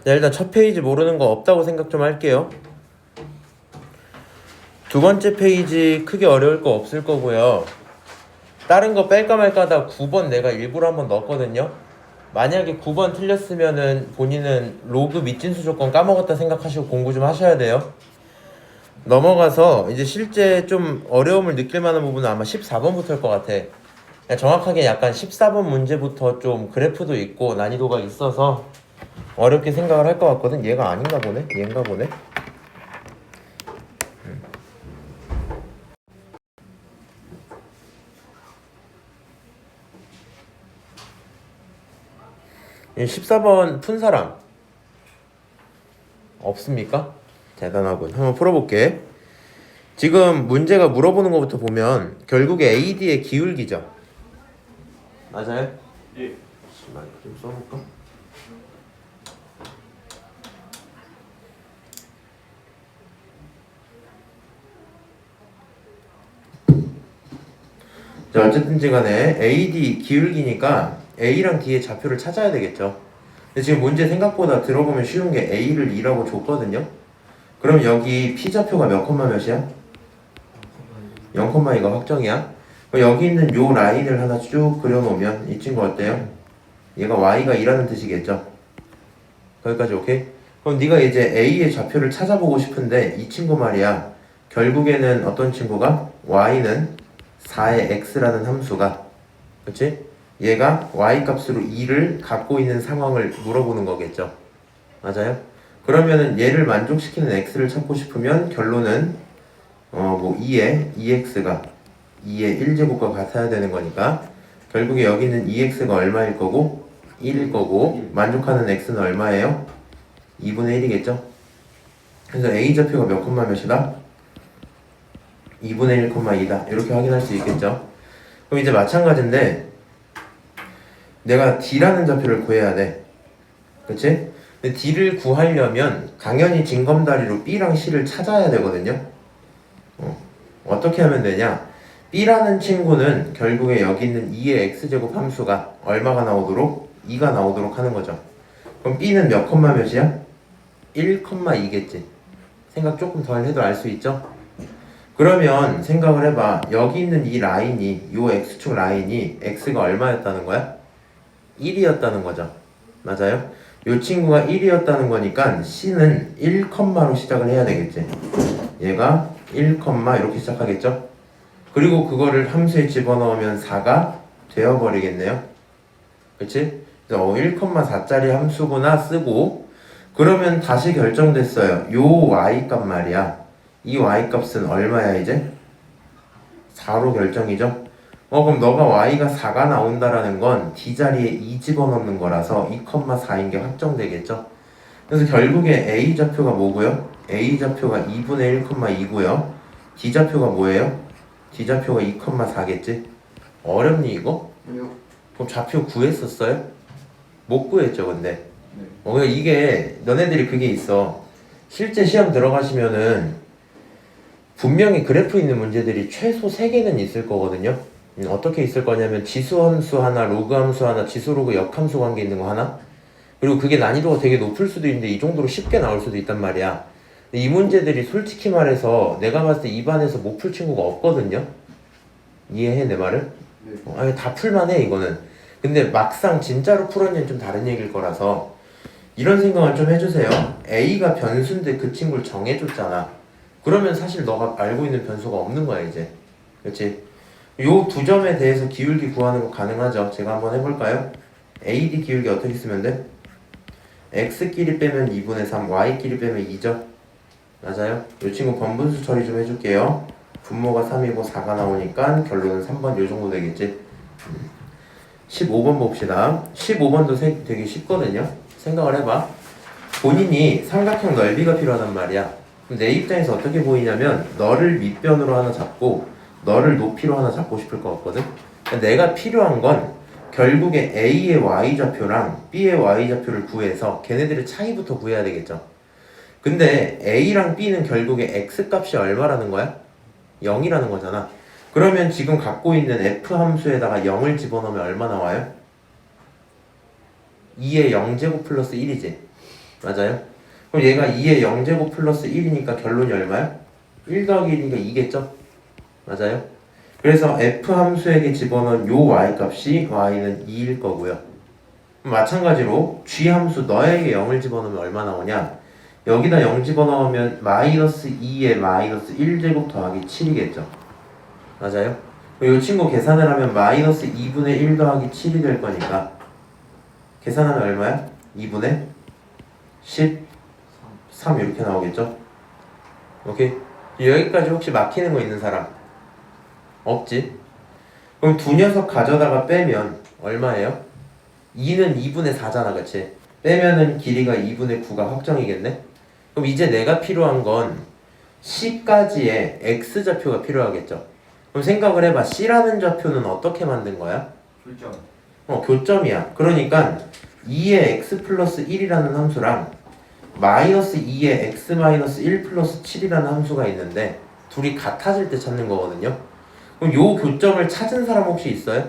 자, 일단 첫 페이지 모르는 거 없다고 생각 좀 할게요. 두 번째 페이지 크게 어려울 거 없을 거고요. 다른 거 뺄까 말까 하다 9번 내가 일부러 한번 넣었거든요. 만약에 9번 틀렸으면은 본인은 로그 밑진수 조건 까먹었다 생각하시고 공부 좀 하셔야 돼요. 넘어가서 이제 실제 좀 어려움을 느낄 만한 부분은 아마 14번부터일 것 같아. 정확하게 약간 14번 문제부터 좀 그래프도 있고 난이도가 있어서 어렵게 생각을 할 것 같거든. 얘가 아닌가 보네? 얘인가 보네? 14번 푼 사람 없습니까? 대단하군. 한번 풀어볼게. 지금 문제가 물어보는 것부터 보면 결국에 AD의 기울기죠. 맞아요? 예. 마이크 좀 써볼까? 자, 어쨌든지 간에 AD 기울기니까 A랑 D의 좌표를 찾아야 되겠죠. 근데 지금 문제 생각보다 들어보면 쉬운 게 A를 2라고 줬거든요. 그럼 여기 P좌표가 몇 콤마 몇이야? 0,2가 확정이야. 그럼 여기 있는 요 라인을 하나 쭉 그려놓으면 이 친구 어때요? 얘가 Y가 2라는 뜻이겠죠. 거기까지 오케이? 그럼 네가 이제 A의 좌표를 찾아보고 싶은데 이 친구 말이야. 결국에는 어떤 친구가? Y는 4의 X라는 함수가, 그치? 얘가 Y 값으로 2를 갖고 있는 상황을 물어보는 거겠죠. 맞아요? 그러면은 얘를 만족시키는 X를 찾고 싶으면 결론은 2의 2X가 2의 1제곱과 같아야 되는 거니까 결국에 여기는 2X가 얼마일 거고 1일 거고 만족하는 X는 얼마예요? 2분의 1이겠죠? 그래서 A 좌표가 몇 콤마 몇이다? 2분의 1, 2다. 이렇게 확인할 수 있겠죠? 그럼 이제 마찬가지인데 내가 D라는 좌표를 구해야 돼. 그치? 근데 D를 구하려면 당연히 징검다리로 B랑 C를 찾아야 되거든요. 어떻게 하면 되냐? B라는 친구는 결국에 여기 있는 2의 X제곱 함수가 얼마가 나오도록? 2가 나오도록 하는 거죠. 그럼 B는 몇 콤마 몇이야? 1,2겠지. 생각 조금 덜 해도 알 수 있죠? 그러면 생각을 해봐. 여기 있는 이 라인이, 요 X축 라인이 X가 얼마였다는 거야? 1이었다는 거죠. 맞아요? 요 친구가 1이었다는 거니까 C는 1컴마로 시작을 해야 되겠지. 얘가 1컴마 이렇게 시작하겠죠? 그리고 그거를 함수에 집어넣으면 4가 되어버리겠네요. 그치? 그래서 1,4짜리 함수구나 쓰고 그러면 다시 결정됐어요. 요 y 값 말이야. 이 y 값은 얼마야 이제? 4로 결정이죠? 그럼 너가 y가 4가 나온다라는 건 d 자리에 2 집어넣는 거라서 2,4인 게 확정되겠죠? 그래서 결국에 a 좌표가 뭐고요? a 좌표가 2분의 1,2고요. d 좌표가 뭐예요? d 좌표가 2,4겠지? 어렵니 이거? 아니요. 그럼 좌표 구했었어요? 못 구했죠 근데. 네. 그러니까 이게 너네들이 그게 있어. 실제 시험 들어가시면은 분명히 그래프 있는 문제들이 최소 3개는 있을 거거든요. 어떻게 있을 거냐면 지수 함수 하나, 로그 함수 하나, 지수 로그 역함수 관계 있는 거 하나. 그리고 그게 난이도가 되게 높을 수도 있는데 이 정도로 쉽게 나올 수도 있단 말이야. 근데 이 문제들이 솔직히 말해서 내가 봤을 때 입안에서 못 풀 친구가 없거든요. 이해해 내 말을? 네. 아니 다 풀만해 이거는. 근데 막상 진짜로 풀었냐는 좀 다른 얘기일 거라서 이런 생각을 좀 해주세요. A가 변수인데 그 친구를 정해줬잖아. 그러면 사실 너가 알고 있는 변수가 없는 거야 이제. 그렇지? 요 두 점에 대해서 기울기 구하는 거 가능하죠? 제가 한번 해볼까요? AD 기울기 어떻게 쓰면 돼? X끼리 빼면 2분의 3, Y끼리 빼면 2죠? 맞아요? 요 친구 번분수 처리 좀 해줄게요. 분모가 3이고 4가 나오니까 결론은 3번 요 정도 되겠지? 15번 봅시다. 15번도 되게 쉽거든요? 생각을 해봐. 본인이 삼각형 넓이가 필요하단 말이야. 그럼 내 입장에서 어떻게 보이냐면 너를 밑변으로 하나 잡고 너를 높이로 하나 잡고 싶을 것 같거든? 그러니까 내가 필요한 건 결국에 A의 Y좌표랑 B의 Y좌표를 구해서 걔네들의 차이부터 구해야 되겠죠. 근데 A랑 B는 결국에 X값이 얼마라는 거야? 0이라는 거잖아. 그러면 지금 갖고 있는 F 함수에다가 0을 집어넣으면 얼마 나와요? 2의 0제곱 플러스 1이지. 맞아요? 그럼 얘가 2의 0제곱 플러스 1이니까 결론이 얼마야? 1 더하기 1이니까 2겠죠? 맞아요? 그래서 f 함수에게 집어넣은 요 y 값이 y는 2일 거고요. 마찬가지로 g 함수 너에게 0을 집어넣으면 얼마 나오냐? 여기다 0 집어넣으면 마이너스 2에 마이너스 1제곱 더하기 7이겠죠? 맞아요? 이 친구 계산을 하면 마이너스 2분의 1 더하기 7이 될 거니까 계산하면 얼마야? 2분의 13 이렇게 나오겠죠? 오케이? 여기까지 혹시 막히는 거 있는 사람? 없지? 그럼 두 녀석 가져다가 빼면 얼마예요? 2는 2분의 4잖아, 그치? 빼면은 길이가 2분의 9가 확정이겠네? 그럼 이제 내가 필요한 건 C까지의 X좌표가 필요하겠죠? 그럼 생각을 해봐. C라는 좌표는 어떻게 만든 거야? 교점. 교점이야. 그러니까 2의 X 플러스 1이라는 함수랑 마이너스 2의 X 마이너스 1 플러스 7이라는 함수가 있는데 둘이 같아질 때 찾는 거거든요. 그럼 요 교점을 찾은 사람 혹시 있어요?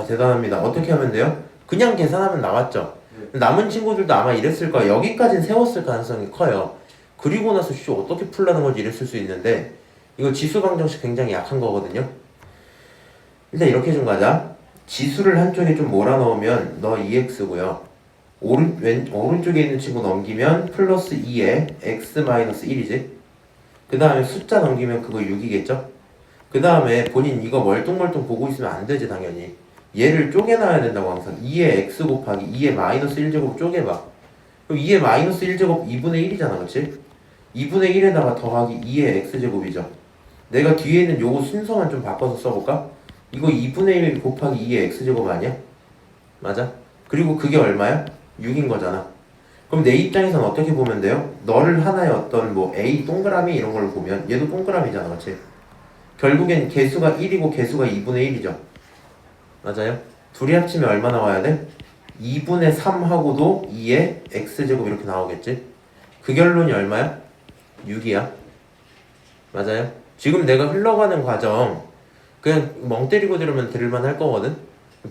대단합니다. 어떻게 하면 돼요? 그냥 계산하면 나왔죠. 남은 친구들도 아마 이랬을 거야. 여기까지는 세웠을 가능성이 커요. 그리고 나서 어떻게 풀라는 건지 이랬을 수 있는데 이거 지수 방정식 굉장히 약한 거거든요. 일단 이렇게 좀 가자. 지수를 한쪽에 좀 몰아넣으면 너 2x고요. 오른쪽에 있는 친구 넘기면 플러스 2에 x 마이너스 1이지. 그 다음에 숫자 넘기면 그거 6이겠죠. 그 다음에 본인 이거 멀뚱멀뚱 보고 있으면 안 되지 당연히. 얘를 쪼개놔야 된다고 항상. 2의 x 곱하기 2의 마이너스 1제곱 쪼개봐. 그럼 2의 마이너스 1제곱 2분의 1이잖아, 그치? 2분의 1에다가 더하기 2의 x제곱이죠. 내가 뒤에 있는 요거 순서만 좀 바꿔서 써볼까? 이거 2분의 1 곱하기 2의 x제곱 아니야? 맞아? 그리고 그게 얼마야? 6인 거잖아. 그럼 내 입장에서는 어떻게 보면 돼요? 너를 하나의 어떤 뭐 A 동그라미 이런 걸 보면 얘도 동그라미잖아, 그치? 결국엔 개수가 1이고 개수가 2분의 1이죠. 맞아요? 둘이 합치면 얼마 나와야 돼? 2분의 3하고도 2의 x제곱 이렇게 나오겠지? 그 결론이 얼마야? 6이야. 맞아요? 지금 내가 흘러가는 과정 그냥 멍 때리고 들으면 들을만 할 거거든?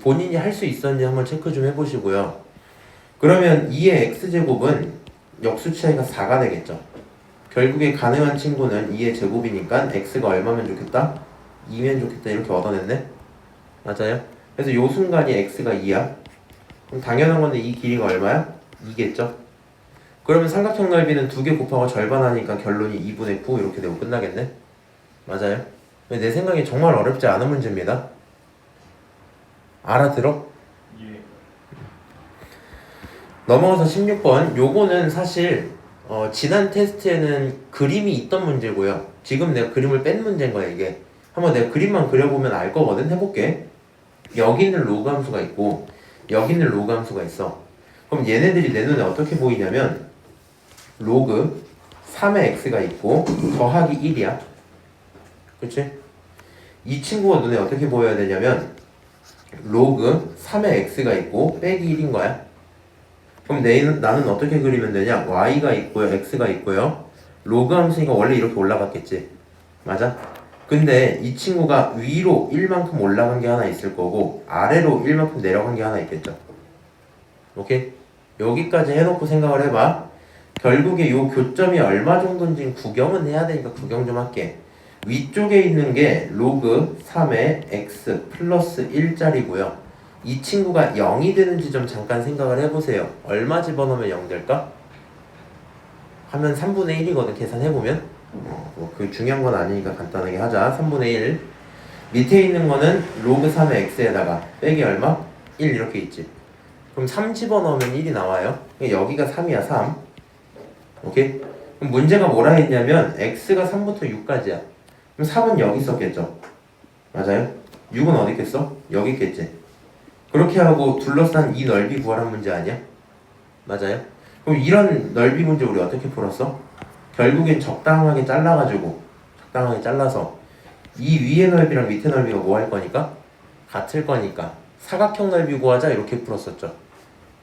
본인이 할 수 있었는지 한번 체크 좀 해보시고요. 그러면 2의 x제곱은 역수 차이가 4가 되겠죠. 결국에 가능한 친구는 2의 제곱이니까 x가 얼마면 좋겠다? 2면 좋겠다 이렇게 얻어냈네? 맞아요? 그래서 요 순간이 x가 2야. 그럼 당연한 건데 이 길이가 얼마야? 2겠죠? 그러면 삼각형 넓이는 2개 곱하고 절반하니까 결론이 2분의 9 이렇게 되고 끝나겠네? 맞아요? 내 생각에 정말 어렵지 않은 문제입니다. 알아들어? 예. 넘어가서 16번. 요거는 사실 지난 테스트에는 그림이 있던 문제고요. 지금 내가 그림을 뺀 문제인 거야 이게. 한번 내가 그림만 그려보면 알 거거든. 해볼게. 여기는 로그 함수가 있고 여기는 로그 함수가 있어. 그럼 얘네들이 내 눈에 어떻게 보이냐면 로그 3의 x가 있고 더하기 1이야. 그치? 이 친구가 눈에 어떻게 보여야 되냐면 로그 3의 x가 있고 빼기 1인 거야. 그럼 나는 어떻게 그리면 되냐? y가 있고요, x가 있고요. 로그 함수니까 원래 이렇게 올라갔겠지. 맞아? 근데 이 친구가 위로 1만큼 올라간 게 하나 있을 거고 아래로 1만큼 내려간 게 하나 있겠죠. 오케이? 여기까지 해놓고 생각을 해봐. 결국에 요 교점이 얼마 정도인지 구경은 해야 되니까 구경 좀 할게. 위쪽에 있는 게 로그 3의 x 플러스 1짜리고요. 이 친구가 0이 되는 지점 잠깐 생각을 해보세요. 얼마 집어넣으면 0 될까? 하면 3분의 1이거든. 계산해보면 그 중요한 건 아니니까 간단하게 하자. 3분의 1 밑에 있는 거는 로그 3의 x에다가 빼기 얼마? 1 이렇게 있지. 그럼 3 집어넣으면 1이 나와요. 여기가 3이야 3. 오케이? 그럼 문제가 뭐라 했냐면 x가 3부터 6까지야. 그럼 3은 여기 있었겠죠. 맞아요? 6은 어디 있겠어? 여기 있겠지. 그렇게 하고 둘러싼 이 넓이 구하란 문제 아니야? 맞아요? 그럼 이런 넓이 문제 우리 어떻게 풀었어? 결국엔 적당하게 잘라서 이 위의 넓이랑 밑의 넓이가 뭐 할 거니까? 같을 거니까 사각형 넓이 구하자 이렇게 풀었었죠.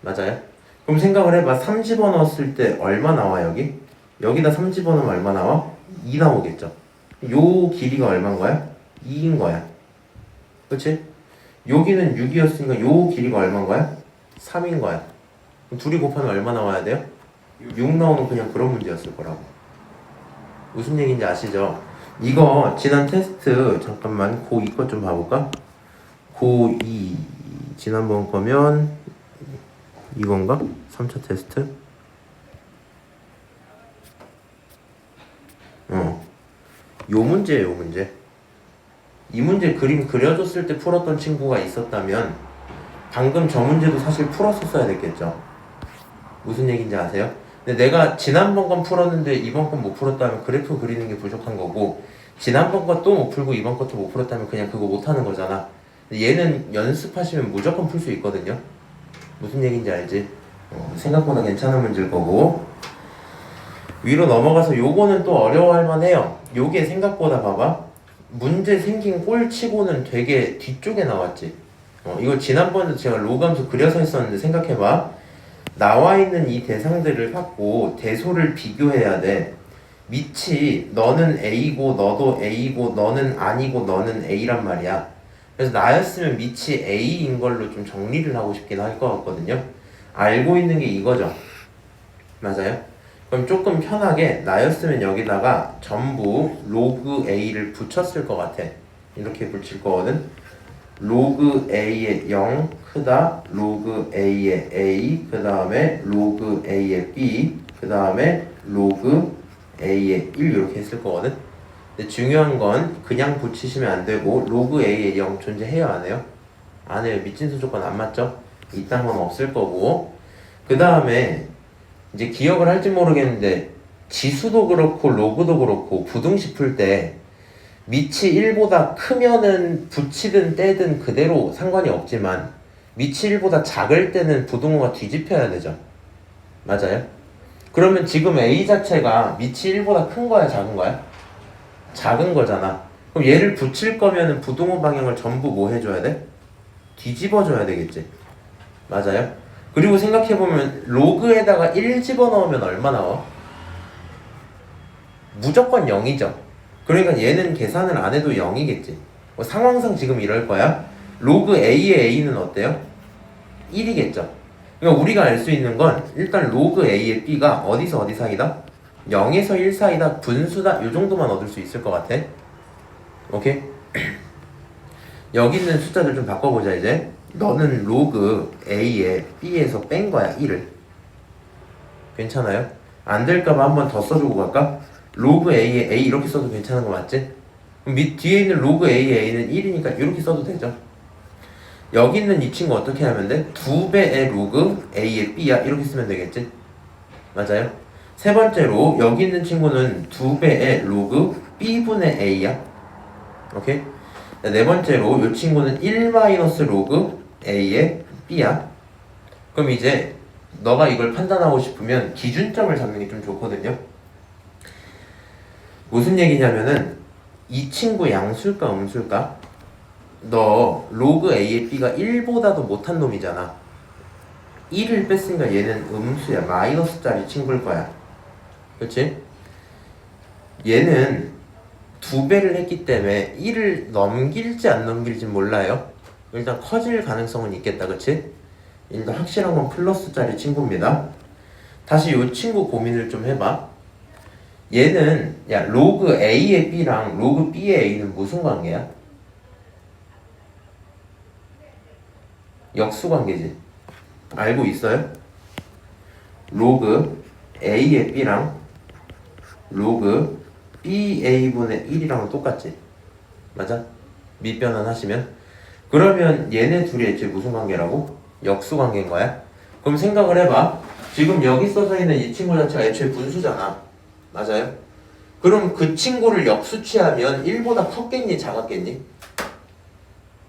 맞아요? 그럼 생각을 해봐. 3 집어넣었을 때 얼마 나와 여기? 여기다 3 집어넣으면 얼마 나와? 2 나오겠죠. 요 길이가 얼마인 거야? 2인 거야. 그치? 여기는 6이었으니까 요 길이가 얼마인 거야? 3인 거야. 둘이 곱하면 얼마 나와야 돼요? 6 나오는 그냥 그런 문제였을 거라고. 무슨 얘기인지 아시죠? 이거 지난 테스트 잠깐만 고2 것 좀 봐볼까? 고2 지난번 거면 이건가? 3차 테스트? 요 문제예요, 요 문제. 이 문제 그림 그려줬을 때 풀었던 친구가 있었다면 방금 저 문제도 사실 풀었었어야 됐겠죠. 무슨 얘기인지 아세요? 근데 내가 지난번 건 풀었는데 이번 건 못 풀었다면 그래프 그리는 게 부족한 거고, 지난번 건 또 못 풀고 이번 것도 못 풀었다면 그냥 그거 못하는 거잖아. 근데 얘는 연습하시면 무조건 풀 수 있거든요. 무슨 얘기인지 알지? 생각보다 괜찮은 문제일 거고. 위로 넘어가서 요거는 또 어려워할 만해요. 요게 생각보다 봐봐, 문제 생긴 꼴치고는 되게 뒤쪽에 나왔지. 이거 지난번에도 제가 로그함수 그려서 했었는데 생각해봐. 나와 있는 이 대상들을 갖고 대소를 비교해야 돼. 밑이 너는 A고 너도 A고 너는 아니고 너는 A란 말이야. 그래서 나였으면 밑이 A인 걸로 좀 정리를 하고 싶긴 할 것 같거든요. 알고 있는 게 이거죠. 맞아요? 그럼 조금 편하게 나였으면 여기다가 전부 로그 A를 붙였을 것 같아. 이렇게 붙일 거거든. 로그 A의 0 크다, 로그 A의 A, 그 다음에 로그 A의 B, 그 다음에 로그 A의 1 이렇게 했을 거거든. 근데 중요한 건 그냥 붙이시면 안 되고 로그 A의 0 존재해요, 안 해요? 안 해요. 미진수 조건 안 맞죠? 이딴 건 없을 거고. 그 다음에 이제 기억을 할지 모르겠는데 지수도 그렇고 로그도 그렇고 부등식 풀 때 밑이 1보다 크면은 붙이든 떼든 그대로 상관이 없지만 밑이 1보다 작을 때는 부등호가 뒤집혀야 되죠. 맞아요? 그러면 지금 A 자체가 밑이 1보다 큰 거야, 작은 거야? 작은 거잖아. 그럼 얘를 붙일 거면은 부등호 방향을 전부 뭐 해줘야 돼? 뒤집어 줘야 되겠지. 맞아요? 그리고 생각해보면 로그에다가 1 집어넣으면 얼마 나와? 무조건 0이죠. 그러니까 얘는 계산을 안 해도 0이겠지. 상황상 지금 이럴 거야. 로그 A의 A는 어때요? 1이겠죠. 그러니까 우리가 알 수 있는 건 일단 로그 A의 B가 어디서 어디 사이다? 0에서 1 사이다, 분수다, 요 정도만 얻을 수 있을 것 같아. 오케이? 여기 있는 숫자들 좀 바꿔보자. 이제 너는 로그 A에 B에서 뺀 거야, 1을. 괜찮아요? 안 될까봐 한 번 더 써주고 갈까? 로그 A에 A 이렇게 써도 괜찮은 거 맞지? 그럼 밑 뒤에 있는 로그 A의 A는 1이니까 이렇게 써도 되죠. 여기 있는 이 친구 어떻게 하면 돼? 2배의 로그 A의 B야, 이렇게 쓰면 되겠지? 맞아요? 세 번째로 여기 있는 친구는 2배의 로그 B분의 A야. 오케이? 네 번째로 이 친구는 1 마이너스 로그 A의 B야. 그럼 이제 너가 이걸 판단하고 싶으면 기준점을 잡는 게 좀 좋거든요. 무슨 얘기냐면은 이 친구 양수일까 음수일까? 너 로그 A의 B가 1보다도 못한 놈이잖아. 1을 뺐으니까 얘는 음수야. 마이너스짜리 친구일 거야. 그치? 얘는 2배를 했기 때문에 1을 넘길지 안 넘길지 몰라요. 일단 커질 가능성은 있겠다. 그치? 일단 확실한 건 플러스짜리 친구입니다. 다시 이 친구 고민을 좀 해봐. 얘는 야 로그 A의 B랑 로그 B의 A는 무슨 관계야? 역수관계지. 알고 있어요? 로그 A의 B랑 로그 BA분의 1이랑은 똑같지. 맞아? 밑변환 하시면. 그러면 얘네 둘이 애초에 무슨 관계라고? 역수관계인 거야? 그럼 생각을 해봐. 지금 여기 써져 있는 이 친구 자체가 애초에 분수잖아. 맞아요? 그럼 그 친구를 역수 취하면 1보다 컸겠니? 작았겠니?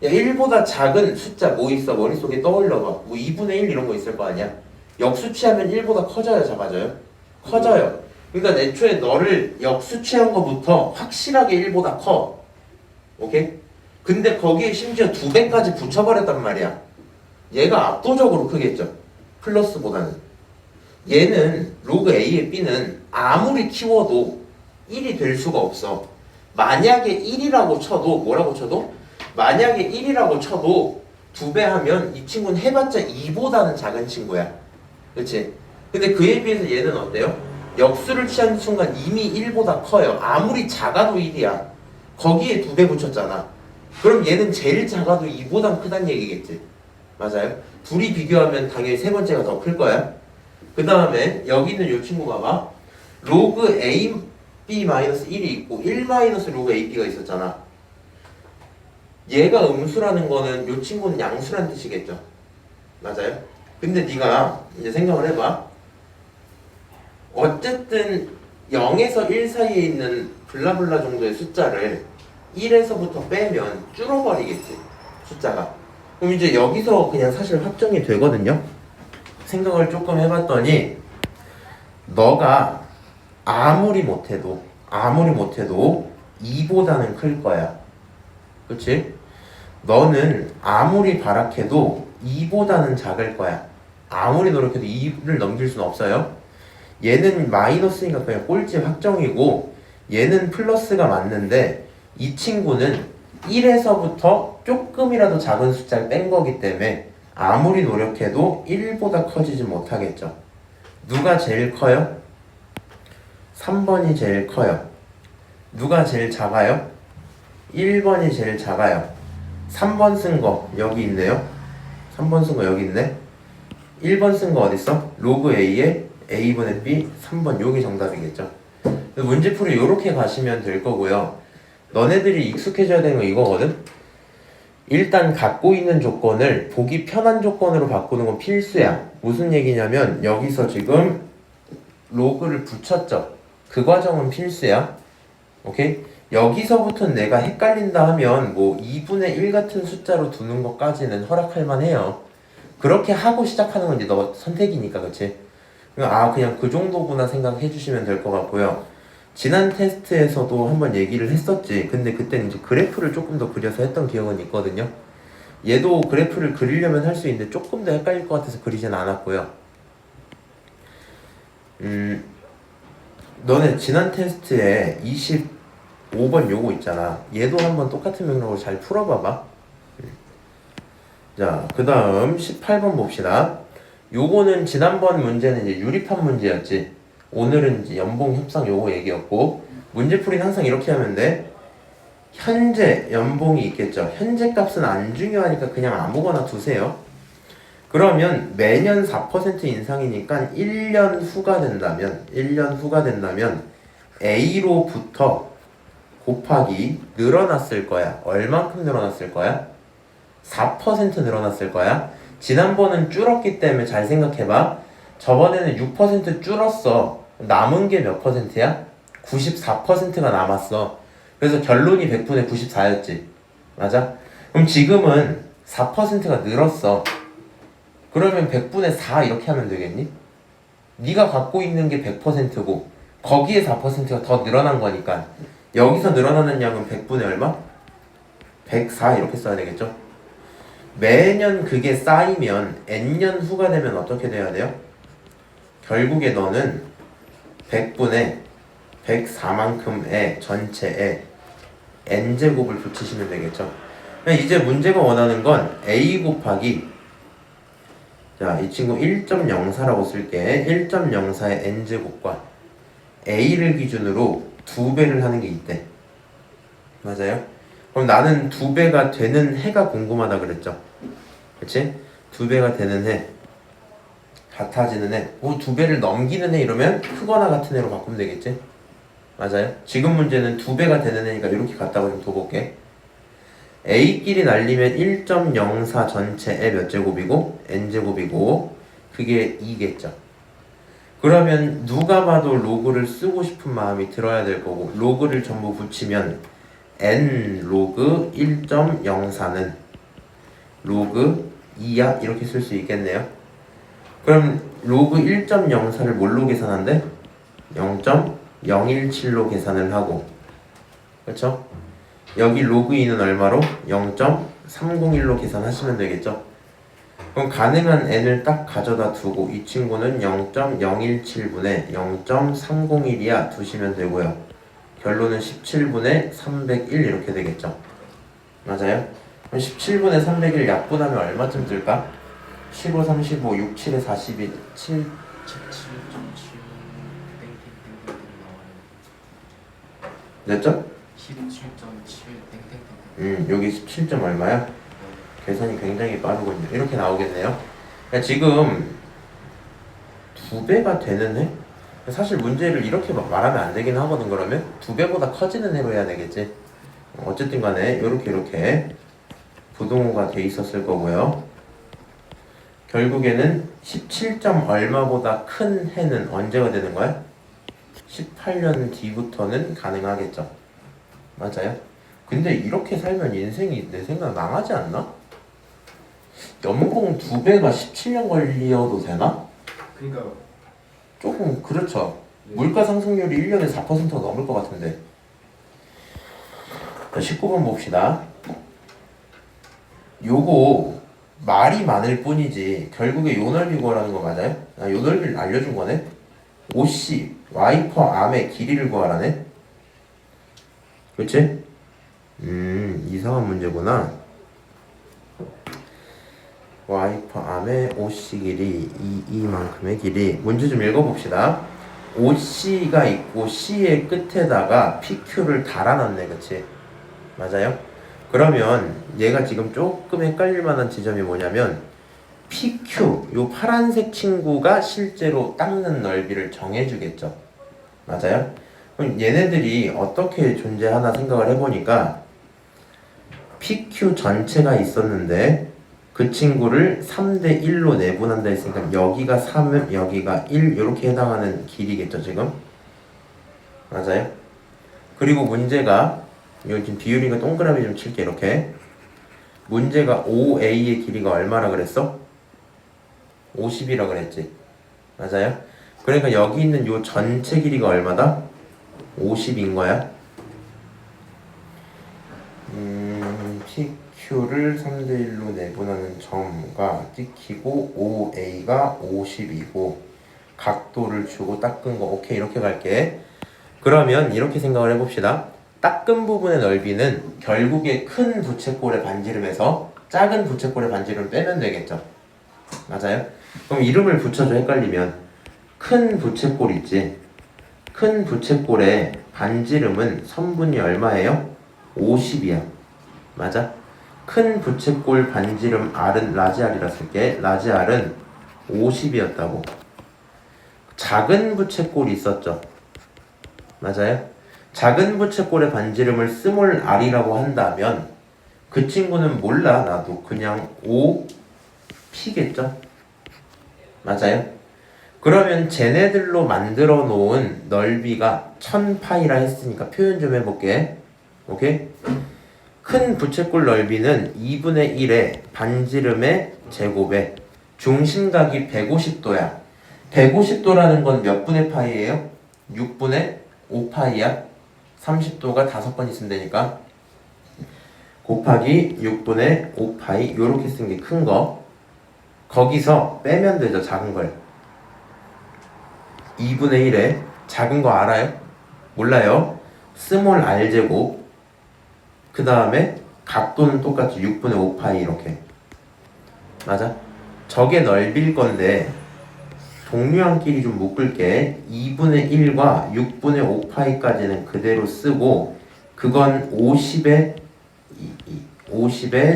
야, 1보다 작은 숫자 뭐 있어? 머릿속에 떠올려봐. 뭐 2분의 1 이런 거 있을 거 아니야? 역수 취하면 1보다 커져요? 작아져요? 커져요. 그러니까 애초에 너를 역수 취한 거부터 확실하게 1보다 커. 오케이? 근데 거기에 심지어 2배까지 붙여버렸단 말이야. 얘가 압도적으로 크겠죠? 플러스보다는. 얘는 로그 A의 B는 아무리 키워도 1이 될 수가 없어. 만약에 1이라고 쳐도 뭐라고 쳐도? 만약에 1이라고 쳐도 2배 하면 이 친구는 해봤자 2보다는 작은 친구야. 그치? 근데 그에 비해서 얘는 어때요? 역수를 취하는 순간 이미 1보다 커요. 아무리 작아도 1이야. 거기에 2배 붙였잖아. 그럼 얘는 제일 작아도 2보단 크단 얘기겠지. 맞아요? 둘이 비교하면 당연히 세 번째가 더 클 거야. 그 다음에 여기 있는 이 친구 봐봐. 로그 AB-1이 있고 1 로그 AB가 있었잖아. 얘가 음수라는 거는 이 친구는 양수란 뜻이겠죠. 맞아요? 근데 네가 이제 생각을 해봐. 어쨌든 0에서 1 사이에 있는 블라블라 정도의 숫자를 1에서부터 빼면 줄어버리겠지, 숫자가. 그럼 이제 여기서 그냥 사실 확정이 되거든요. 생각을 조금 해봤더니 너가 아무리 못해도 2보다는 클 거야. 그치? 너는 아무리 발악해도 2보다는 작을 거야. 아무리 노력해도 2를 넘길 수는 없어요. 얘는 마이너스니까 그냥 꼴찌 확정이고 얘는 플러스가 맞는데 이 친구는 1에서부터 조금이라도 작은 숫자를 뺀 거기 때문에 아무리 노력해도 1보다 커지지 못하겠죠. 누가 제일 커요? 3번이 제일 커요. 누가 제일 작아요? 1번이 제일 작아요. 3번 쓴 거 여기 있네요. 3번 쓴 거 여기 있네. 1번 쓴 거 어딨어? 로그 A에 A분의 B 3번 요게 정답이겠죠. 문제풀이 요렇게 가시면 될 거고요. 너네들이 익숙해져야 되는 건 이거거든. 일단 갖고 있는 조건을 보기 편한 조건으로 바꾸는 건 필수야. 무슨 얘기냐면 여기서 지금 로그를 붙였죠. 그 과정은 필수야. 오케이? 여기서부터는 내가 헷갈린다 하면 뭐 2분의 1 같은 숫자로 두는 것까지는 허락할 만해요. 그렇게 하고 시작하는 건 이제 너 선택이니까, 그치? 그냥 그 정도구나 생각해 주시면 될 것 같고요. 지난 테스트에서도 한번 얘기를 했었지. 근데 그때는 이제 그래프를 조금 더 그려서 했던 기억은 있거든요. 얘도 그래프를 그리려면 할 수 있는데 조금 더 헷갈릴 것 같아서 그리진 않았고요. 너네 지난 테스트에 25번 요거 있잖아. 얘도 한번 똑같은 맥락으로 잘 풀어봐봐. 자, 그 다음 18번 봅시다. 요거는 지난번 문제는 이제 유리판 문제였지. 오늘은 이제 연봉 협상 요거 얘기였고, 문제풀이는 항상 이렇게 하면 돼. 현재 연봉이 있겠죠. 현재 값은 안 중요하니까 그냥 아무거나 두세요. 그러면 매년 4% 인상이니까 1년 후가 된다면 A로부터 곱하기 늘어났을 거야. 얼만큼 늘어났을 거야? 4% 늘어났을 거야. 지난번은 줄었기 때문에 잘 생각해봐. 저번에는 6% 줄었어. 남은 게 몇 퍼센트야? 94%가 남았어. 그래서 결론이 100분의 94였지. 맞아? 그럼 지금은 4%가 늘었어. 그러면 100분의 4 이렇게 하면 되겠니? 네가 갖고 있는 게 100%고 거기에 4%가 더 늘어난 거니까 여기서 늘어나는 양은 100분의 얼마? 104 이렇게 써야 되겠죠? 매년 그게 쌓이면 n년 후가 되면 어떻게 돼야 돼요? 결국에 너는 100분의 104만큼의 전체에 n제곱을 붙이시면 되겠죠. 이제 문제가 원하는 건 a 곱하기, 자, 이 친구 1.04라고 쓸게. 1.04의 n제곱과 a를 기준으로 2배를 하는 게 있대. 맞아요? 그럼 나는 2배가 되는 해가 궁금하다 그랬죠. 그치? 2배가 되는 해, 같아지는 해, 2배를 넘기는 해 이러면 크거나 같은 해로 바꾸면 되겠지? 맞아요? 지금 문제는 2배가 되는 해니까 이렇게 같다고 좀 둬볼게. A끼리 날리면 1.04 전체에 몇 제곱이고 n제곱이고 그게 2겠죠. 그러면 누가 봐도 로그를 쓰고 싶은 마음이 들어야 될 거고, 로그를 전부 붙이면 n 로그 1.04는 로그 2야 이렇게 쓸 수 있겠네요. 그럼 로그 1.04를 뭘로 계산한대? 0.017로 계산을 하고, 그렇죠? 여기 로그 2는 얼마로? 0.301로 계산하시면 되겠죠? 그럼 가능한 n을 딱 가져다 두고 이 친구는 0.017분의 0.301이야 두시면 되고요. 결론은 17분의 301 이렇게 되겠죠? 맞아요? 그럼 17분의 301 약분하면 얼마쯤 뜰까? 15, 35, 6, 7에 42, 7 17.7 땡땡땡땡 나와요. 몇 점? 17.7 땡땡땡. 여기 17점 얼마야? 계산이 굉장히 빠르군요. 이렇게 나오겠네요. 그러니까 지금 2배가 되는 해? 사실 문제를 이렇게 막 말하면 안 되긴 하거든. 그러면 2배보다 커지는 해로 해야 되겠지. 어쨌든 간에 이렇게 부동호가 돼 있었을 거고요. 결국에는 17점 얼마보다 큰 해는 언제가 되는 거야? 18년 뒤부터는 가능하겠죠. 맞아요? 근데 이렇게 살면 인생이 내 생각 망하지 않나? 연봉 2배가 17년 걸려도 되나? 그러니까 조금 그렇죠. 물가 상승률이 1년에 4%가 넘을 것 같은데. 자, 19번 봅시다. 요거 말이 많을 뿐이지 결국에 요 넓이 구하라는 거 맞아요? 요 넓이를 알려준 거네? OC 와이퍼 암의 길이를 구하라네? 그치? 이상한 문제구나. 와이퍼 암의 OC 길이 이만큼의 길이. 문제 좀 읽어봅시다. OC가 있고 C의 끝에다가 PQ를 달아놨네. 그치? 맞아요? 그러면 얘가 지금 조금 헷갈릴 만한 지점이 뭐냐면 PQ, 요 파란색 친구가 실제로 닦는 넓이를 정해주겠죠. 맞아요? 그럼 얘네들이 어떻게 존재하나 생각을 해보니까 PQ 전체가 있었는데 그 친구를 3대 1로 내분한다 했으니까 여기가 3, 여기가 1 이렇게 해당하는 길이겠죠 지금. 맞아요? 그리고 문제가 이거 지금 비율이가 동그라미 좀 칠게. 이렇게 문제가 OA의 길이가 얼마라 그랬어? 50이라 그랬지. 맞아요? 그러니까 여기 있는 요 전체 길이가 얼마다? 50인 거야. PQ를 3대1로 내분하는 점과 찍히고 OA가 50이고 각도를 주고 닦은 거. 오케이, 이렇게 갈게. 그러면 이렇게 생각을 해봅시다. 닦은 부분의 넓이는 결국에 큰 부채꼴의 반지름에서 작은 부채꼴의 반지름을 빼면 되겠죠. 맞아요? 그럼 이름을 붙여줘. 헷갈리면 큰 부채꼴 있지. 큰 부채꼴의 반지름은 선분이 얼마예요? 50이야. 맞아? 큰 부채꼴 반지름 R은 라지 R이라 쓸게. 라지 R은 50이었다고. 작은 부채꼴이 있었죠. 맞아요? 작은 부채꼴의 반지름을 스몰 r이라고 한다면 그 친구는 몰라. 나도 그냥 5p겠죠. 맞아요? 그러면 쟤네들로 만들어 놓은 넓이가 1000파이라 했으니까 표현 좀 해볼게. 오케이? 큰 부채꼴 넓이는 2분의 1의 반지름의 제곱에 중심각이 150도야. 150도라는 건 몇 분의 파이예요? 6분의 5파이야. 30도가 5번 있으면 되니까 곱하기 6분의 5파이 요렇게 쓴 게 큰 거. 거기서 빼면 되죠. 작은 걸. 2분의 1에 작은 거 알아요? 몰라요? 스몰 r제곱 그 다음에 각도는 똑같이 6분의 5파이 이렇게. 맞아? 저게 넓일 건데 동류항끼리 좀 묶을게. 2분의 1과 6분의 5파이까지는 그대로 쓰고 그건 50의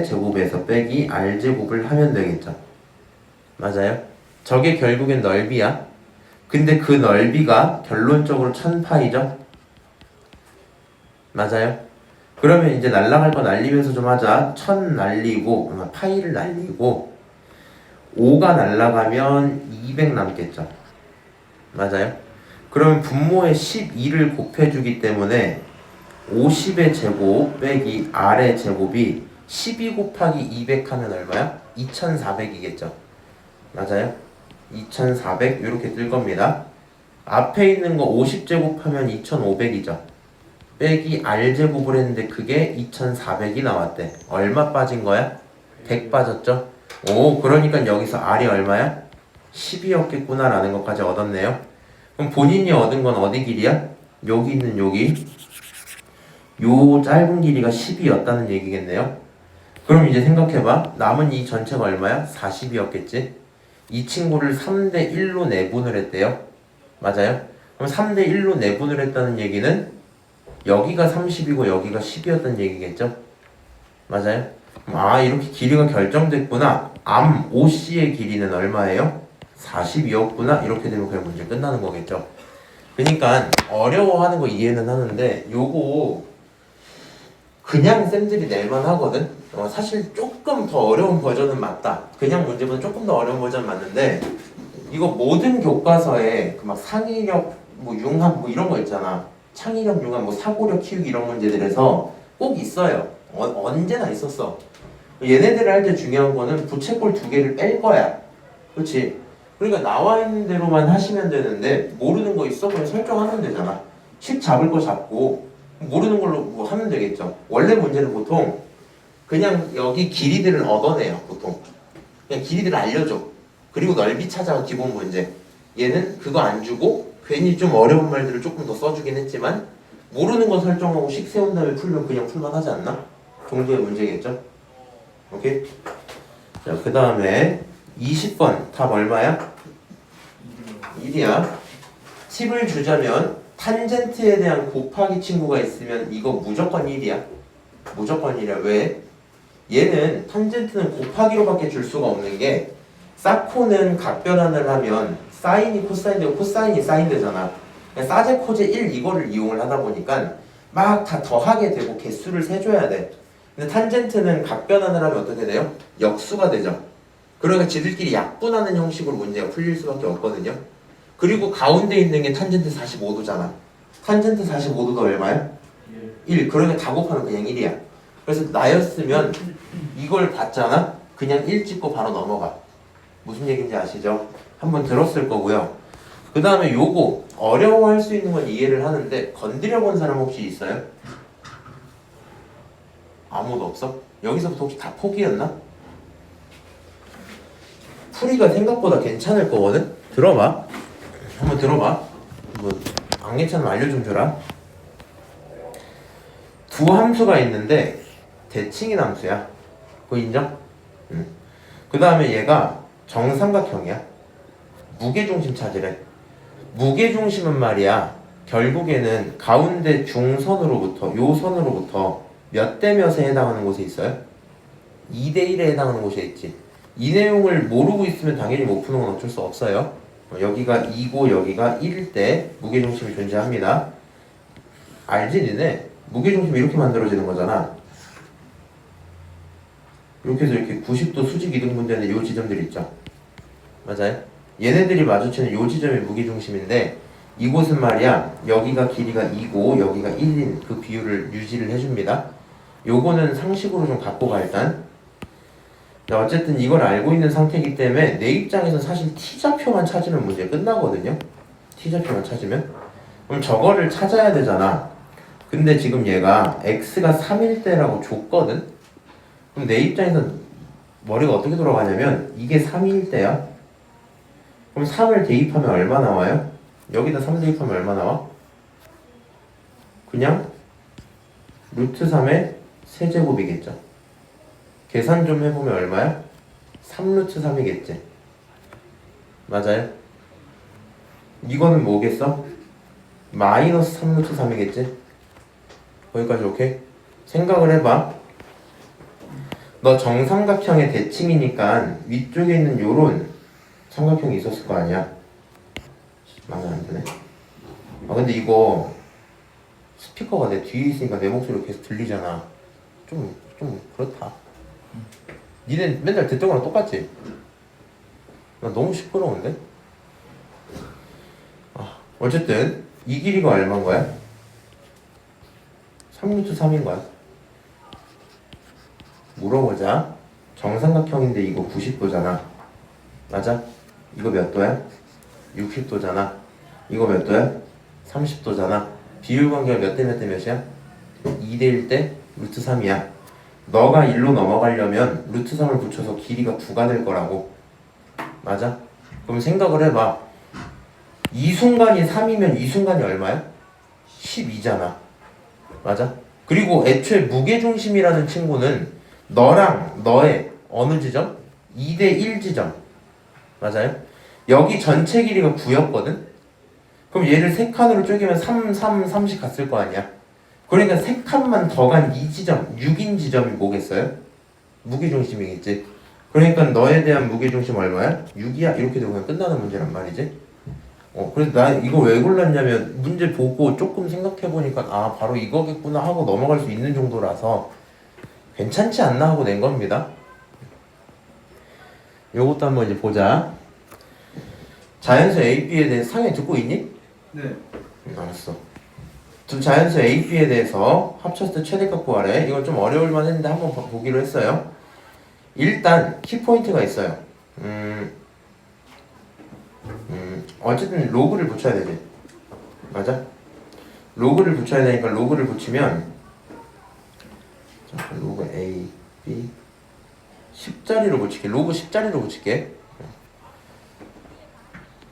제곱에서 빼기 r제곱을 하면 되겠죠. 맞아요? 저게 결국엔 넓이야. 근데 그 넓이가 결론적으로 1000파이죠. 맞아요? 그러면 이제 날라갈 거 날리면서 좀 하자. 1000 날리고 파이를 날리고 5가 날라가면 200 남겠죠. 맞아요? 그러면 분모에 12를 곱해주기 때문에 50의 제곱 빼기 r의 제곱이 12 곱하기 200 하면 얼마야? 2400이겠죠. 맞아요? 2400 이렇게 뜰 겁니다. 앞에 있는 거 50제곱 하면 2500이죠. 빼기 r제곱을 했는데 그게 2400이 나왔대. 얼마 빠진 거야? 100 빠졌죠? 오, 그러니까 여기서 r이 얼마야? 10이었겠구나 라는 것까지 얻었네요. 그럼 본인이 얻은 건 어디 길이야? 여기 있는 여기 요 짧은 길이가 10이었다는 얘기겠네요. 그럼 이제 생각해봐. 남은 이 전체가 얼마야? 40이었겠지? 이 친구를 3대 1로 내분을 했대요. 맞아요? 그럼 3대 1로 내분을 했다는 얘기는 여기가 30이고 여기가 10이었던 얘기겠죠? 맞아요? 아, 이렇게 길이가 결정됐구나. 암 OC의 길이는 얼마예요? 40이었구나. 이렇게 되면 그냥 문제 끝나는 거겠죠? 그러니까 어려워하는 거 이해는 하는데 요거 그냥 쌤들이 낼만 하거든? 사실 조금 더 어려운 버전은 맞다. 그냥 문제보다 조금 더 어려운 버전 맞는데 이거 모든 교과서에 그 막 상의력, 뭐 융합 뭐 이런 거 있잖아. 창의력, 융합, 뭐 사고력 키우기 이런 문제들에서 꼭 있어요. 언제나 있었어. 얘네들을 할 때 중요한 거는 부채꼴 두 개를 뺄 거야. 그렇지? 그러니까 나와 있는 대로만 하시면 되는데 모르는 거 있어? 그냥 설정하면 되잖아. 식 잡을 거 잡고 모르는 걸로 뭐 하면 되겠죠. 원래 문제는 보통 그냥 여기 길이들을 얻어내요. 보통 그냥 길이들을 알려줘. 그리고 넓이 찾아가 기본 문제. 얘는 그거 안 주고 괜히 좀 어려운 말들을 조금 더 써주긴 했지만 모르는 거 설정하고 식 세운 다음에 풀면 그냥 풀만 하지 않나? 정도의 문제겠죠. 오케이? 자, 그 다음에 20번 답 얼마야? 1이야. 팁을 주자면 탄젠트에 대한 곱하기 친구가 있으면 이거 무조건 1이야. 무조건 1이야. 왜? 얘는 탄젠트는 곱하기로밖에 줄 수가 없는 게 사코는 각변환을 하면 사인이 코사인 되고 코사인이 사인 되잖아. 사제 코제 1 이거를 이용을 하다 보니까 막 다 더하게 되고 개수를 세줘야 돼. 근데 탄젠트는 각변환을 하면 어떻게 돼요? 역수가 되죠. 그러니까 지들끼리 약분하는 형식으로 문제가 풀릴 수밖에 없거든요. 그리고 가운데 있는 게 탄젠트 45도잖아. 탄젠트 45도가 얼마야? 1. 그러니까 다 곱하면 그냥 1이야. 그래서 나였으면 이걸 봤잖아? 그냥 1 찍고 바로 넘어가. 무슨 얘기인지 아시죠? 한번 들었을 거고요. 그 다음에 요거 어려워할 수 있는 건 이해를 하는데 건드려 본 사람 혹시 있어요? 아무도 없어? 여기서부터 혹시 다 포기였나? 풀이가 생각보다 괜찮을 거거든? 들어봐. 한번 들어봐. 뭐 안 괜찮으면 알려 좀 주라. 두 함수가 있는데 대칭인 함수야. 그거 인정? 응. 그 다음에 얘가 정삼각형이야. 무게중심 찾으래. 무게중심은 말이야 결국에는 가운데 중선으로부터 요 선으로부터 몇 대 몇에 해당하는 곳에 있어요? 2대 1에 해당하는 곳에 있지. 이 내용을 모르고 있으면 당연히 못 푸는 건 어쩔 수 없어요. 여기가 2고 여기가 1일 때 무게중심이 존재합니다. 알지 니네? 무게중심이 이렇게 만들어지는 거잖아. 이렇게 해서 이렇게 90도 수직 이등 분자인데 요 지점들이 있죠. 맞아요? 얘네들이 마주치는 요 지점이 무게중심인데 이곳은 말이야 여기가 길이가 2고 여기가 1인 그 비율을 유지를 해줍니다. 요거는 상식으로 좀 갖고 가 일단. 자, 어쨌든 이걸 알고 있는 상태이기 때문에 내 입장에서 사실 t좌표만 찾으면 문제 끝나거든요. t좌표만 찾으면. 그럼 저거를 찾아야 되잖아. 근데 지금 얘가 x가 3일 때라고 줬거든. 그럼 내 입장에서 머리가 어떻게 돌아가냐면 이게 3일 때야. 그럼 3을 대입하면 얼마 나와요? 여기다 3 대입하면 얼마 나와? 그냥 루트 3의 세제곱이겠죠. 계산 좀 해보면 얼마야? 3루트 3이겠지. 맞아요? 이거는 뭐겠어? 마이너스 3루트 3이겠지? 거기까지 오케이? 생각을 해봐. 너 정삼각형의 대칭이니까 위쪽에 있는 요런 삼각형이 있었을 거 아니야? 마음에 안 드네. 아 근데 이거 스피커가 내 뒤에 있으니까 내 목소리가 계속 들리잖아. 좀 그렇다. 니네 맨날 듣던 거랑 똑같지? 나 너무 시끄러운데? 어쨌든 이 길이가 얼마인 거야? 3루트 3인 거야. 물어보자. 정삼각형인데 이거 90도잖아. 맞아? 이거 몇 도야? 60도잖아. 이거 몇 도야? 30도잖아. 비율 관계가 몇 대 몇 대 몇이야? 2대 1 대 루트 3이야. 너가 1로 넘어가려면 루트 3을 붙여서 길이가 9가 될 거라고. 맞아? 그럼 생각을 해봐. 이 순간이 3이면 이 순간이 얼마야? 12잖아. 맞아? 그리고 애초에 무게중심이라는 친구는 너랑 너의 어느 지점? 2대 1 지점. 맞아요? 여기 전체 길이가 9였거든? 그럼 얘를 3칸으로 쪼개면 3, 3, 3씩 갔을 거 아니야? 그러니까 3칸만 더 간 이 지점, 6인 지점이 뭐겠어요? 무게중심이겠지. 그러니까 너에 대한 무게중심 얼마야? 6이야? 이렇게 되고 그냥 끝나는 문제란 말이지. 그래서 나 이거 왜 골랐냐면 문제 보고 조금 생각해보니까 아 바로 이거겠구나 하고 넘어갈 수 있는 정도라서 괜찮지 않나 하고 낸 겁니다. 요것도 한번 이제 보자. 자연수 A, B에 대해서 상해 듣고 있니? 네. 알았어. 두 자연수 A, B에 대해서 합쳤을 때 최대값 구하래. 이건 좀 어려울 만했는데 한번 보기로 했어요. 일단 키포인트가 있어요. 어쨌든 로그를 붙여야 되지. 맞아? 로그를 붙여야 되니까 로그를 붙이면 자, 로그 A, B 10자리로 붙일게. 로그 10자리로 붙일게.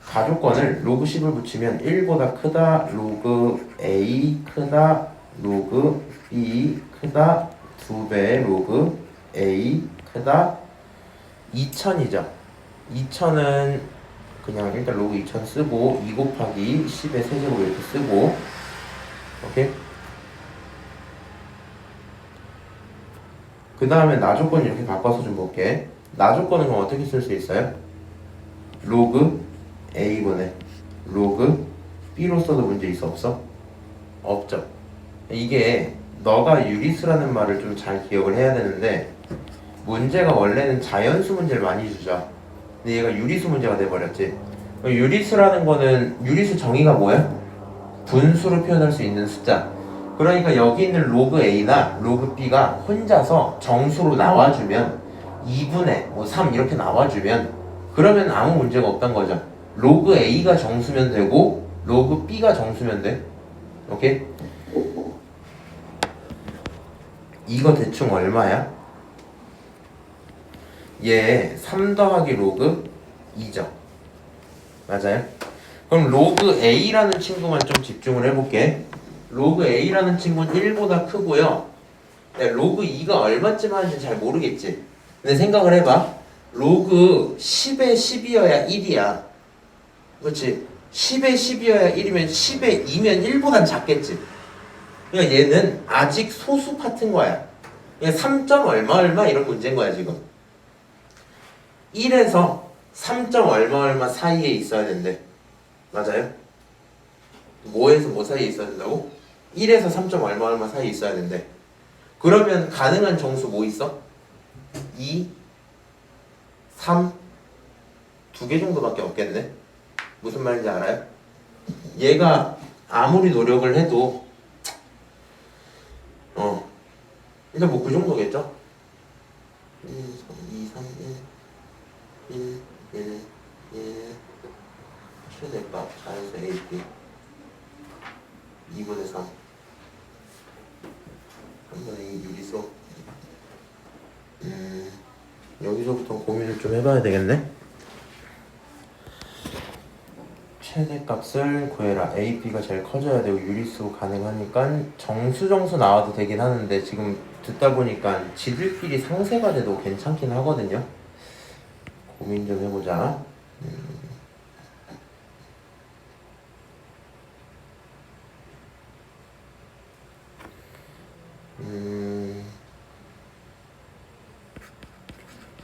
가조건을 로그 10을 붙이면 1보다 크다, 로그 A 크다, 로그 B 크다, 2배 로그 A 크다, 2000이죠. 2000은 그냥 일단 로그 2000 쓰고 2 곱하기 10의 세제곱 이렇게 쓰고 오케이? 그 다음에 나조건 이렇게 바꿔서 좀 볼게. 나조건은 그럼 어떻게 쓸 수 있어요? 로그 A분의 로그 B로 써도 문제 있어 없어? 없죠. 이게 너가 유리수라는 말을 좀 잘 기억을 해야 되는데 문제가 원래는 자연수 문제를 많이 주죠. 근데 얘가 유리수 문제가 돼버렸지. 유리수라는 거는 유리수 정의가 뭐야? 분수로 표현할 수 있는 숫자. 그러니까 여기 있는 로그 A나 로그 B가 혼자서 정수로 나와주면 2분의 3 이렇게 나와주면 그러면 아무 문제가 없단 거죠. 로그 A가 정수면 되고 로그 B가 정수면 돼. 오케이? 이거 대충 얼마야? 얘 3 더하기 로그 2죠. 맞아요? 그럼 로그 A라는 친구만 좀 집중을 해볼게. 로그 A라는 친구는 1보다 크고요. 로그 2가 얼마쯤 하는지 잘 모르겠지. 근데 생각을 해봐. 로그 10에 10이어야 1이야. 그렇지? 10에 10이어야 1이면 10에 2면 1보단 작겠지. 그러니까 얘는 아직 소수 파트인 거야. 그냥 3점 얼마 얼마 이런 문제인 거야 지금. 1에서 3점 얼마 얼마 사이에 있어야 된대. 맞아요? 뭐에서 뭐 사이에 있어야 된다고? 1에서 3점 얼마 얼마 사이에 있어야 된대. 그러면 가능한 정수 뭐 있어? 2, 3, 2개 정도밖에 없겠네. 무슨 말인지 알아요? 얘가 아무리 노력을 해도 일단 뭐 그 정도겠죠? 1, 3, 2, 3, 1, 1, 1, 1 최대값 자연수 A, B 2분의 3 3분의 2 유리수. 여기서부터 고민을 좀 해봐야 되겠네. 최대값을 구해라. A, B가 제일 커져야 되고 유리수 가능하니까 정수 나와도 되긴 하는데 지금 듣다 보니까 지들끼리 상세가 돼도 괜찮긴 하거든요. 고민 좀 해보자.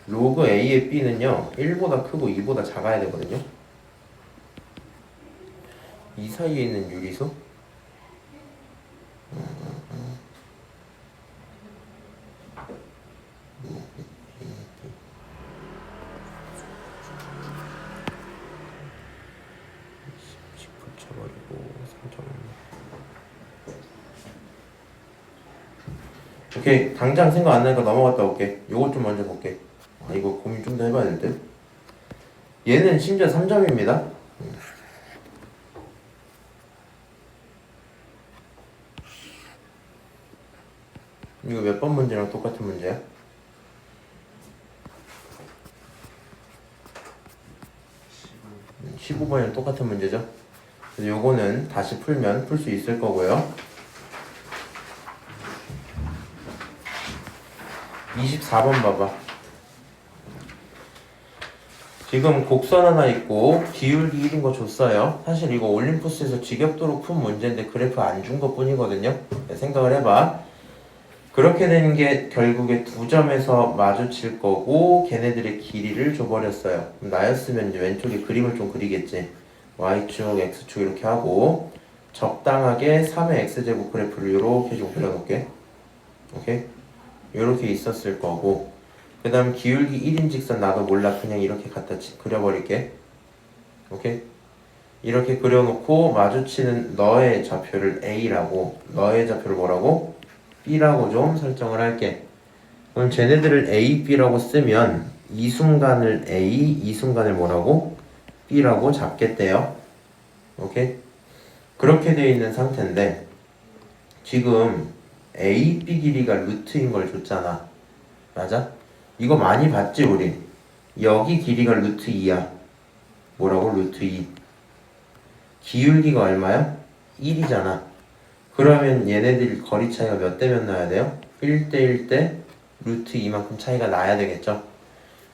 로그 A의 B는요 1보다 크고 2보다 작아야 되거든요. 이 사이에 있는 유리수 붙여버리고 3.5. 오케이. 당장 생각 안 나니까 넘어갔다 올게. 요것 좀 먼저 볼게. 이거 고민 좀 더 해봐야 될 듯. 얘는 심지어 3점입니다. 이거 몇 번 문제랑 똑같은 문제야? 15번이랑 똑같은 문제죠? 그래서 요거는 다시 풀면 풀 수 있을 거고요. 24번 봐봐. 지금 곡선 하나 있고 기울기 1인 거 줬어요. 사실 이거 올림푸스에서 지겹도록 푼 문제인데 그래프 안 준 것 뿐이거든요. 생각을 해봐. 그렇게 되는 게 결국에 두 점에서 마주칠 거고 걔네들의 길이를 줘버렸어요. 그럼 나였으면 이제 왼쪽에 그림을 좀 그리겠지. Y축, X축 이렇게 하고 적당하게 3의 X제곱 그래프를 이렇게 좀 그려놓을게. 오케이? 이렇게 있었을 거고 그 다음 기울기 1인 직선 나도 몰라 그냥 이렇게 갖다 그려버릴게. 오케이? 이렇게 그려놓고 마주치는 너의 좌표를 A라고 너의 좌표를 뭐라고? B라고 좀 설정을 할게. 그럼 쟤네들을 A, B라고 쓰면 이 순간을 A, 이 순간을 뭐라고? B라고 잡겠대요. 오케이? 그렇게 되어 있는 상태인데 지금 A, B 길이가 루트인 걸 줬잖아. 맞아? 이거 많이 봤지 우리? 여기 길이가 루트 2야. 뭐라고? 루트 2. 기울기가 얼마야? 1이잖아. 그러면 얘네들 거리 차이가 몇 대 몇 나야 돼요? 1대 1대 루트 2만큼 차이가 나야 되겠죠?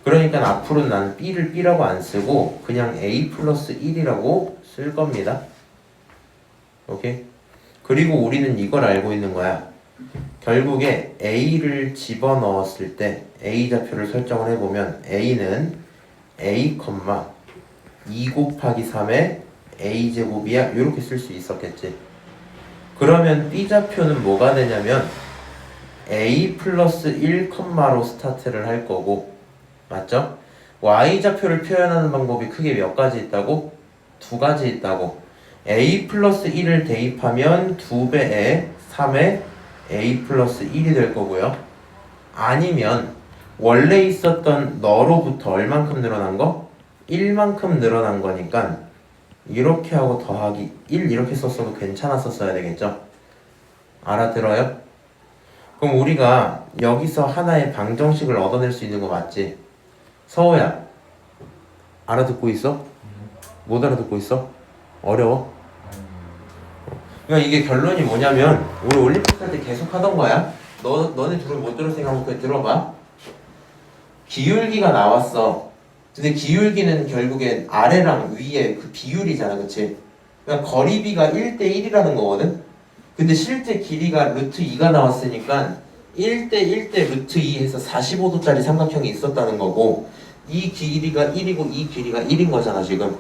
그러니까 앞으로는 나는 B를 B라고 안 쓰고 그냥 A 플러스 1이라고 쓸 겁니다. 오케이? 그리고 우리는 이걸 알고 있는 거야. 결국에 A를 집어넣었을 때 A 좌표를 설정을 해보면 A는 A, 2 곱하기 3의 A제곱이야. 이렇게 쓸 수 있었겠지. 그러면 B 좌표는 뭐가 되냐면 A 플러스 1로 스타트를 할 거고 맞죠? Y 좌표를 표현하는 방법이 크게 몇 가지 있다고? 두 가지 있다고. A 플러스 1을 대입하면 2배의 3의 A 플러스 1이 될 거고요. 아니면 원래 있었던 너로부터 얼만큼 늘어난 거? 1만큼 늘어난 거니까 이렇게 하고 더하기 1 이렇게 썼어도 괜찮았었어야 되겠죠? 알아들어요? 그럼 우리가 여기서 하나의 방정식을 얻어낼 수 있는 거 맞지? 서호야 알아듣고 있어? 못 알아듣고 있어? 어려워? 그러니까 이게 결론이 뭐냐면 우리 올림픽 할 때 계속 하던 거야. 너네 둘은 못 들을 생각 한번 들어봐. 기울기가 나왔어. 근데 기울기는 결국엔 아래랑 위에 그 비율이잖아, 그치? 그러니까 거리비가 1대 1이라는 거거든. 근데 실제 길이가 루트 2가 나왔으니까 1대 1대 루트 2 해서 45도짜리 삼각형이 있었다는 거고 이 길이가 1이고 이 길이가 1인 거잖아 지금.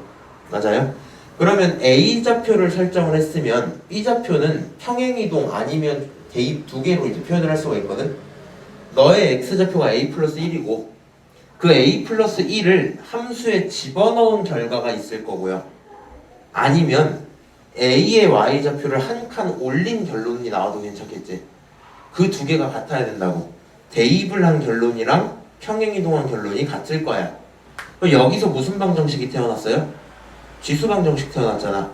맞아요? 그러면 A 좌표를 설정을 했으면 B 좌표는 평행이동 아니면 대입 두 개로 이제 표현을 할 수가 있거든. 너의 X 좌표가 A 플러스 1이고 그 A 플러스 1을 함수에 집어넣은 결과가 있을 거고요. 아니면 A의 Y 좌표를 한 칸 올린 결론이 나와도 괜찮겠지. 그 두 개가 같아야 된다고. 대입을 한 결론이랑 평행이동한 결론이 같을 거야. 그럼 여기서 무슨 방정식이 태어났어요? 지수방정식 태어났잖아.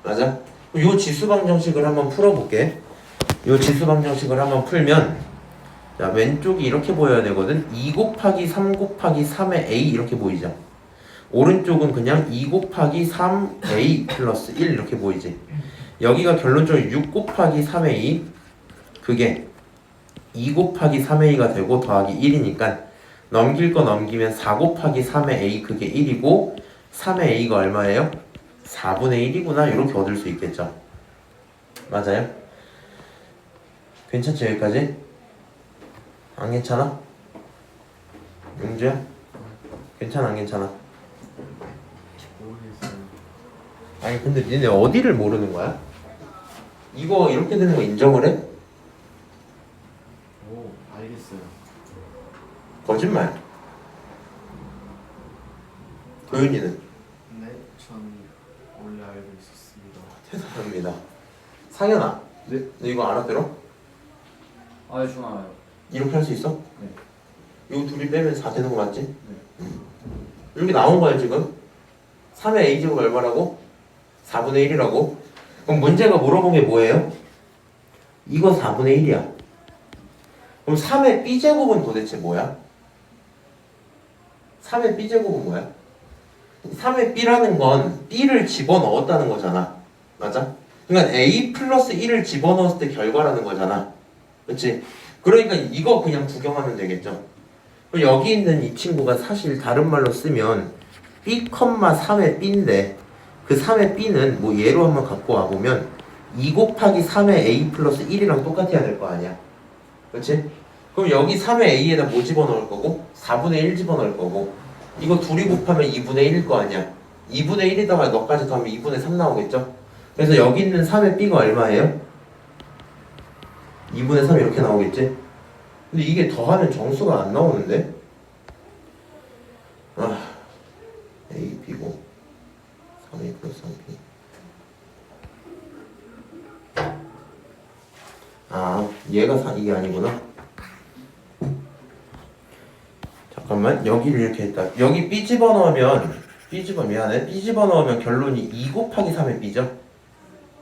맞아? 이 지수방정식을 한번 풀어볼게. 이 지수방정식을 한번 풀면 자 왼쪽이 이렇게 보여야 되거든. 2 곱하기 3 곱하기 3의 A 이렇게 보이죠. 오른쪽은 그냥 2 곱하기 3A 플러스 1 이렇게 보이지. 여기가 결론적으로 6 곱하기 3A 그게 2 곱하기 3A가 되고 더하기 1이니까 넘길 거 넘기면 4 곱하기 3의 A 그게 1이고 3의 A가 얼마예요? 4분의 1이구나 이렇게 얻을 수 있겠죠. 맞아요? 괜찮지 여기까지? 안 괜찮아? 용주야? 괜찮아 안 괜찮아? 모르겠어요. 아니 근데 니네 어디를 모르는 거야? 이거 이렇게 되는 거 인정을 해? 오, 알겠어요. 거짓말. 도윤이는? 네, 전 원래 알고 있었습니다. 대단합니다. 상현아, 네. 너 이거 알아들어? 아, 전 알아요. 이렇게 할 수 있어? 네. 이거 둘이 빼면 4 되는 거 맞지? 네. 이렇게 나온 거야 지금. 3의 A제곱 얼마라고? 4분의 1이라고? 그럼 문제가 물어본 게 뭐예요? 이거 4분의 1이야. 그럼 3의 B제곱은 도대체 뭐야? 3의 B제곱은 뭐야? 3의 B라는 건 B를 집어넣었다는 거잖아. 맞아? 그러니까 A 플러스 1을 집어넣었을 때 결과라는 거잖아. 그치? 그러니까 이거 그냥 구경하면 되겠죠. 그럼 여기 있는 이 친구가 사실 다른 말로 쓰면 B, 3의 B인데 그 3의 B는 뭐 예로 한번 갖고 와보면 2 곱하기 3의 A 플러스 1이랑 똑같아야 될 거 아니야. 그렇지? 그럼 여기 3의 A에다 뭐 집어넣을 거고 4분의 1 집어넣을 거고 이거 둘이 곱하면 2분의 1일 거 아니야. 2분의 1에다가 너까지 더하면 2분의 3 나오겠죠? 그래서 여기 있는 3의 B가 얼마예요? 2분의 3 이렇게 나오겠지? 근데 이게 더하면 정수가 안 나오는데? A, B고 3A 플러스 3B 얘가 이게 아니구나. 잠깐만 여기를 이렇게 했다. 여기 B 집어넣으면 B 집어넣으면 결론이 2 곱하기 3의 B죠?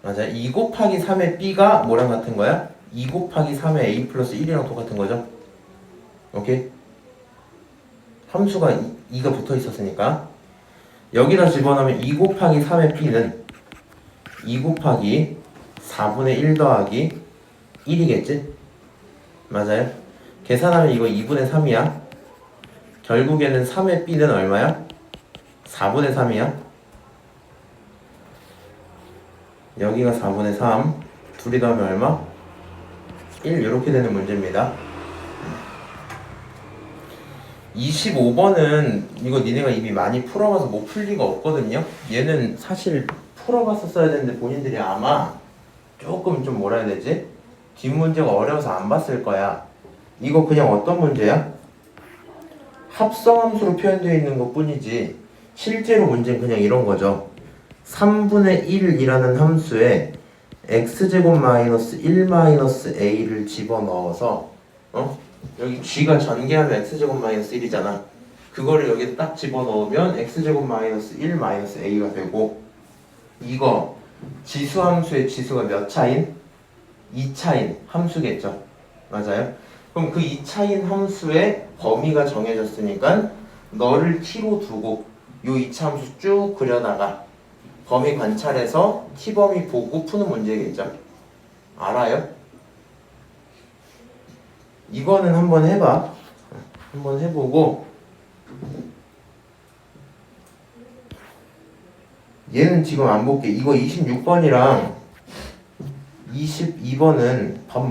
맞아. 2 곱하기 3의 B가 뭐랑 같은 거야? 2 곱하기 3의 A 플러스 1이랑 똑같은 거죠? 오케이? 함수가 2가 붙어 있었으니까 여기다 집어넣으면 2 곱하기 3의 B는 2 곱하기 4분의 1 더하기 1이겠지? 맞아요? 계산하면 이거 2분의 3이야. 결국에는 3의 B는 얼마야? 4분의 3이야. 여기가 4분의 3 둘이 더하면 얼마? 1 이렇게 되는 문제입니다. 25번은 이거 니네가 이미 많이 풀어봐서 못 풀 리가 없거든요. 얘는 사실 풀어봤었어야 되는데 본인들이 아마 조금 좀 뭐라 해야 되지? 뒷문제가 어려워서 안 봤을 거야. 이거 그냥 어떤 문제야? 합성함수로 표현되어 있는 것 뿐이지 실제로 문제는 그냥 이런 거죠. 3분의 1이라는 함수에 x제곱 마이너스 1 마이너스 a를 집어넣어서 여기 g가 전개하면 x제곱 마이너스 1이잖아. 그거를 여기 딱 집어넣으면 x제곱 마이너스 1 마이너스 a가 되고 이거 지수함수의 지수가 몇 차인? 2차인 함수겠죠. 맞아요? 그럼 그 2차인 함수의 범위가 정해졌으니까 너를 t로 두고 요 2차 함수 쭉 그려다가 범위 관찰해서 t범위 보고 푸는 문제겠죠. 알아요? 이거는 한번 해봐. 한번 해보고 얘는 지금 안 볼게. 이거 26번이랑 22번은 밥